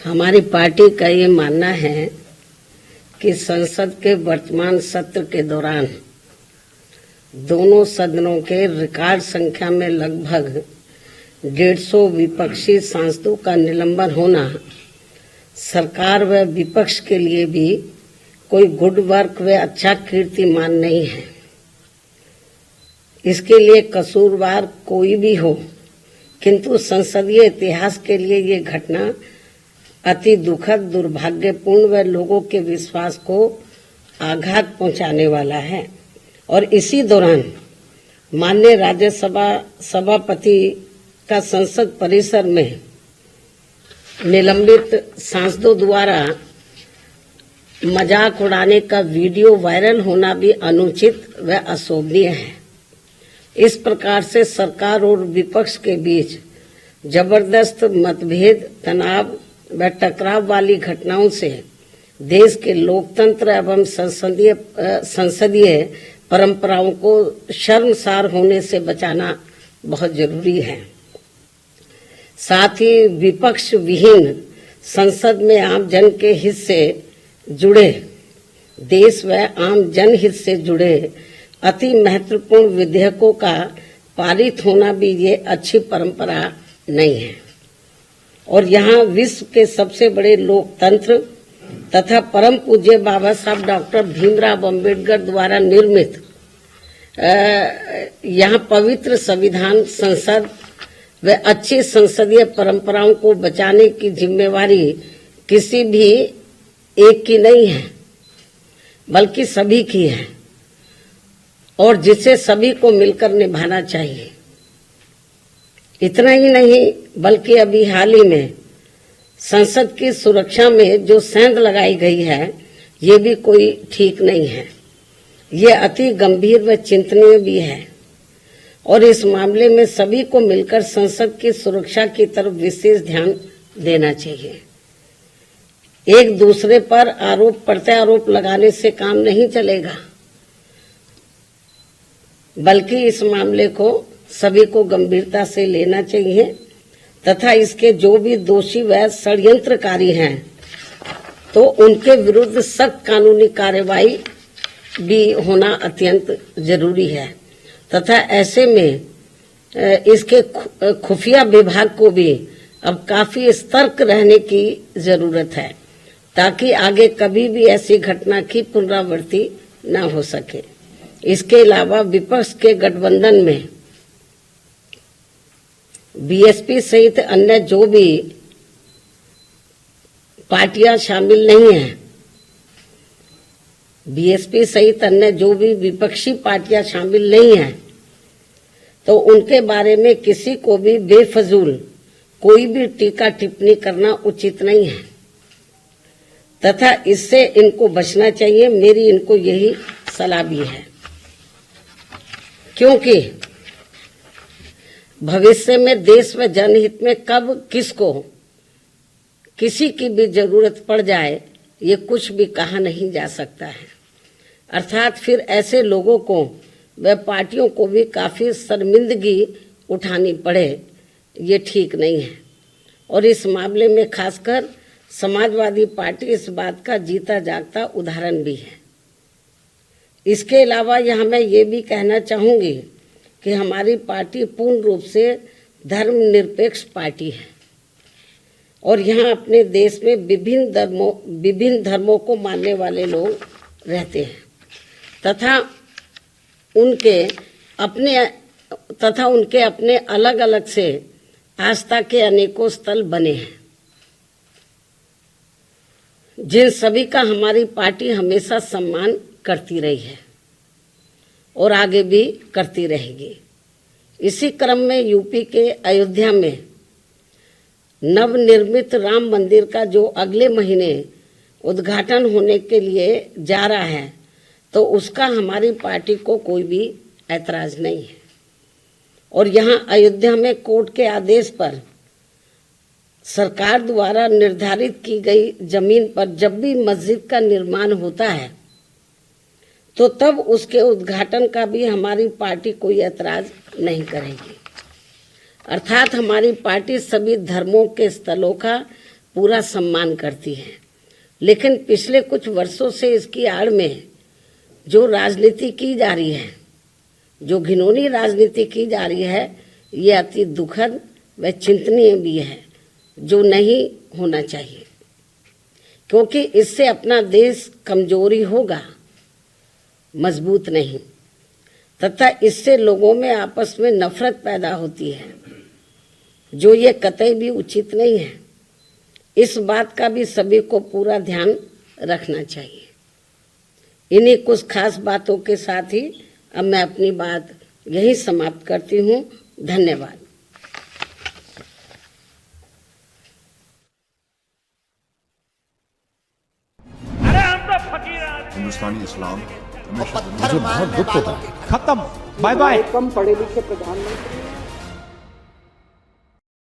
हमारी पार्टी का ये मानना है कि संसद के वर्तमान सत्र के दौरान दोनों सदनों के रिकॉर्ड संख्या में लगभग 150 विपक्षी सांसदों का निलंबन होना सरकार व विपक्ष के लिए भी कोई गुड वर्क व अच्छा कीर्तिमान नहीं है। इसके लिए कसूरवार कोई भी हो, किंतु संसदीय इतिहास के लिए ये घटना अति दुखद, दुर्भाग्यपूर्ण व लोगों के विश्वास को आघात पहुंचाने वाला है। और इसी दौरान माननीय राज्यसभा सभापति का संसद परिसर में निलंबित सांसदों द्वारा मजाक उड़ाने का वीडियो वायरल होना भी अनुचित व अशोभनीय है। इस प्रकार से सरकार और विपक्ष के बीच जबरदस्त मतभेद, तनाव व टकराव वाली घटनाओं से देश के लोकतंत्र एवं संसदीय परंपराओं को शर्मसार होने से बचाना बहुत जरूरी है। साथ ही विपक्ष विहीन संसद में आम जन के हित से जुड़े, देश व आम जनहित से जुड़े अति महत्वपूर्ण विधेयकों का पारित होना भी ये अच्छी परंपरा नहीं है। और यहाँ विश्व के सबसे बड़े लोकतंत्र तथा परम पूज्य बाबा साहब डॉक्टर भीमराव अंबेडकर द्वारा निर्मित यहाँ पवित्र संविधान, संसद व अच्छी संसदीय परंपराओं को बचाने की जिम्मेवारी किसी भी एक की नहीं है, बल्कि सभी की है और जिसे सभी को मिलकर निभाना चाहिए। इतना ही नहीं, बल्कि अभी हाल ही में संसद की सुरक्षा में जो सेंध लगाई गई है, ये भी कोई ठीक नहीं है। ये अति गंभीर व चिंतनीय भी है और इस मामले में सभी को मिलकर संसद की सुरक्षा की तरफ विशेष ध्यान देना चाहिए। एक दूसरे पर आरोप प्रत्यारोप लगाने से काम नहीं चलेगा, बल्कि इस मामले को सभी को गंभीरता से लेना चाहिए तथा इसके जो भी दोषी व षड्यंत्रकारी हैं तो उनके विरुद्ध सख्त कानूनी कार्रवाई भी होना अत्यंत जरूरी है तथा ऐसे में इसके खुफिया विभाग को भी अब काफी सतर्क रहने की जरूरत है ताकि आगे कभी भी ऐसी घटना की पुनरावृत्ति न हो सके। इसके अलावा विपक्ष के गठबंधन में बीएसपी सहित अन्य जो भी पार्टियां शामिल नहीं हैं, बीएसपी सहित अन्य जो भी विपक्षी पार्टियां शामिल नहीं हैं, तो उनके बारे में किसी को भी बेफजूल कोई भी टीका टिप्पणी करना उचित नहीं है तथा इससे इनको बचना चाहिए। मेरी इनको यही सलाह भी है, क्योंकि भविष्य में देश व जनहित में कब किसको किसी की भी जरूरत पड़ जाए, ये कुछ भी कहा नहीं जा सकता है। अर्थात फिर ऐसे लोगों को व पार्टियों को भी काफी शर्मिंदगी उठानी पड़े, ये ठीक नहीं है। और इस मामले में खासकर समाजवादी पार्टी इस बात का जीता जागता उदाहरण भी है। इसके अलावा यहाँ मैं ये भी कहना चाहूंगी कि हमारी पार्टी पूर्ण रूप से धर्मनिरपेक्ष पार्टी है और यहाँ अपने देश में विभिन्न धर्मों को मानने वाले लोग रहते हैं तथा उनके अपने अलग अलग से आस्था के अनेकों स्थल बने हैं, जिन सभी का हमारी पार्टी हमेशा सम्मान करती रही है और आगे भी करती रहेगी। इसी क्रम में यूपी के अयोध्या में नवनिर्मित राम मंदिर का जो अगले महीने उद्घाटन होने के लिए जा रहा है, तो उसका हमारी पार्टी को कोई भी ऐतराज नहीं है। और यहाँ अयोध्या में कोर्ट के आदेश पर सरकार द्वारा निर्धारित की गई जमीन पर जब भी मस्जिद का निर्माण होता है, तो तब उसके उद्घाटन का भी हमारी पार्टी कोई ऐतराज नहीं करेगी। अर्थात हमारी पार्टी सभी धर्मों के स्थलों का पूरा सम्मान करती है, लेकिन पिछले कुछ वर्षों से इसकी आड़ में जो राजनीति की जा रही है, जो घिनौनी राजनीति की जा रही है, ये अति दुखद व चिंतनीय भी है, जो नहीं होना चाहिए, क्योंकि इससे अपना देश कमजोरी होगा, मजबूत नहीं, तथा इससे लोगों में आपस में नफरत पैदा होती है, जो ये कतई भी उचित नहीं है। इस बात का भी सभी को पूरा ध्यान रखना चाहिए। इन्हीं कुछ खास बातों के साथ ही अब मैं अपनी बात यही समाप्त करती हूँ। धन्यवाद। हिंदुस्तानी इस्लाम मुझे बहुत दुख होता है। खत्म, बाय बाय। कम पढ़े लिखे प्रधानमंत्री